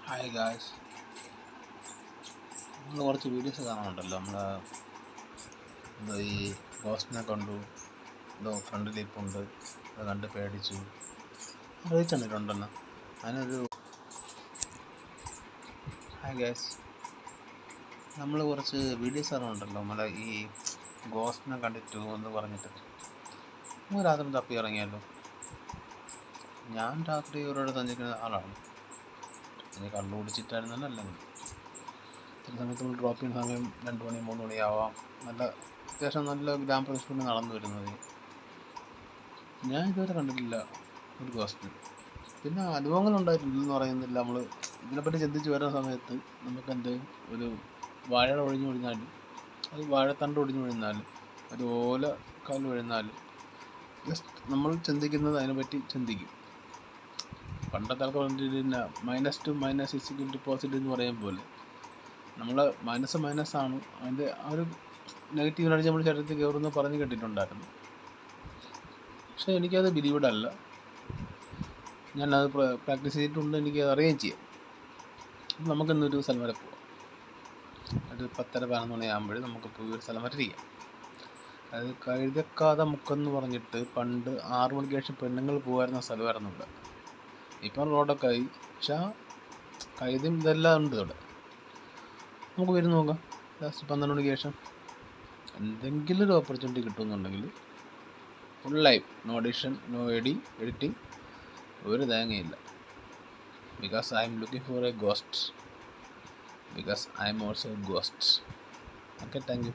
Hi guys, നമ്മൾ കുറച്ച് videos കാണുന്നുണ്ടല്ലോ. ഈ ഗോസ്റ്റിനെ കണ്ടു, ഫ്രണ്ടിൽ ഇപ്പുണ്ട്, അത് കണ്ട് പേടിച്ചു, റീച്ച് തന്നിട്ടുണ്ടെന്ന്. അതിനൊരു ഹായ് ഗായ്സ്, നമ്മൾ കുറച്ച് വീഡിയോസ് കാണുന്നുണ്ടല്ലോ. ഈ ഗോസ്റ്റിനെ കണ്ടിട്ടു എന്ന് പറഞ്ഞിട്ട് നമ്മൾ രാത്രി തപ്പി ഇറങ്ങിയല്ലോ. ഞാൻ രാത്രി ഒരിടത്ത് തന്നിരിക്കുന്ന ആളാണ്. എനിക്ക് കള്ളു കുടിച്ചിട്ടായിരുന്നല്ലോ. അല്ലെങ്കിൽ ചില സമയത്ത് നമ്മൾ ഡ്രോപ്പ് ചെയ്യുന്ന സമയം 2 മണി 3 മണിയാവാം. അത്യാവശ്യം നല്ല ഗ്രാമപ്രദേശത്ത് നടന്നു വരുന്നത്. ഞാൻ ഇതുവരെ കണ്ടിട്ടില്ല ഒരു ഗോസ്റ്റിന്. പിന്നെ അനുഭവങ്ങളുണ്ടായിട്ടില്ലെന്ന് പറയുന്നില്ല. നമ്മൾ ഇതിനെപ്പറ്റി ചിന്തിച്ച് വരുന്ന സമയത്ത് നമുക്ക് എന്തെങ്കിലും ഒരു വാഴ ഒഴിഞ്ഞു വീഴുന്നാലും, അത് വാഴത്തണ്ട് ഒടിഞ്ഞു വീഴുന്നാലും, ഒരു ഓല കാൽ വീഴുന്നാലും ജസ്റ്റ് നമ്മൾ ചിന്തിക്കുന്നത് അതിനെപ്പറ്റി ചിന്തിക്കും. പണ്ടത്തെ ആൾക്കാർ പറഞ്ഞിട്ട് -2 - എന്ന് പറയും പോലെ നമ്മൾ മൈനസാണ്, അതിൻ്റെ ആ ഒരു നെഗറ്റീവ് എനർജി നമ്മൾ ശരീരത്തിൽ കയറുമെന്ന് പറഞ്ഞ് കേട്ടിട്ടുണ്ടായിരുന്നു. പക്ഷേ എനിക്കത് ബിലീവഡ് അല്ല. ഞാനത് പ്രാക്ടീസ് ചെയ്തിട്ടുണ്ട്, എനിക്കത് അറിയുകയും ചെയ്യാം. നമുക്കിന്നൊരു സ്ഥലം വരെ പോവാം. ഒരു 10:30-11 മണിയാകുമ്പോൾ നമുക്ക് പോയി ഒരു സ്ഥലം വരെ ഇരിക്കാം. അതായത് കഴുതക്കാത മുക്കെന്ന് പറഞ്ഞിട്ട് പണ്ട് 6 മണിക്ക് ശേഷം പെണ്ണുങ്ങൾ പോകുമായിരുന്ന സ്ഥലമായിരുന്നു ഇവിടെ. ഇപ്പം റോഡൊക്കെ ആയി, പക്ഷേ കഴുതയും ഇതെല്ലാം ഉണ്ട് ഇവിടെ. നമുക്ക് വരുന്ന നോക്കാം. ലാസ്റ്റ് 12 മണിക്ക് ശേഷം എന്തെങ്കിലും ഒരു ഓപ്പർച്യൂണിറ്റി കിട്ടുമെന്നുണ്ടെങ്കിൽ full live, no edition, no editing, ഒരു തേങ്ങയില്ല. Because I'm looking for a ghost, because I'm also a ghost. Okay, thank U.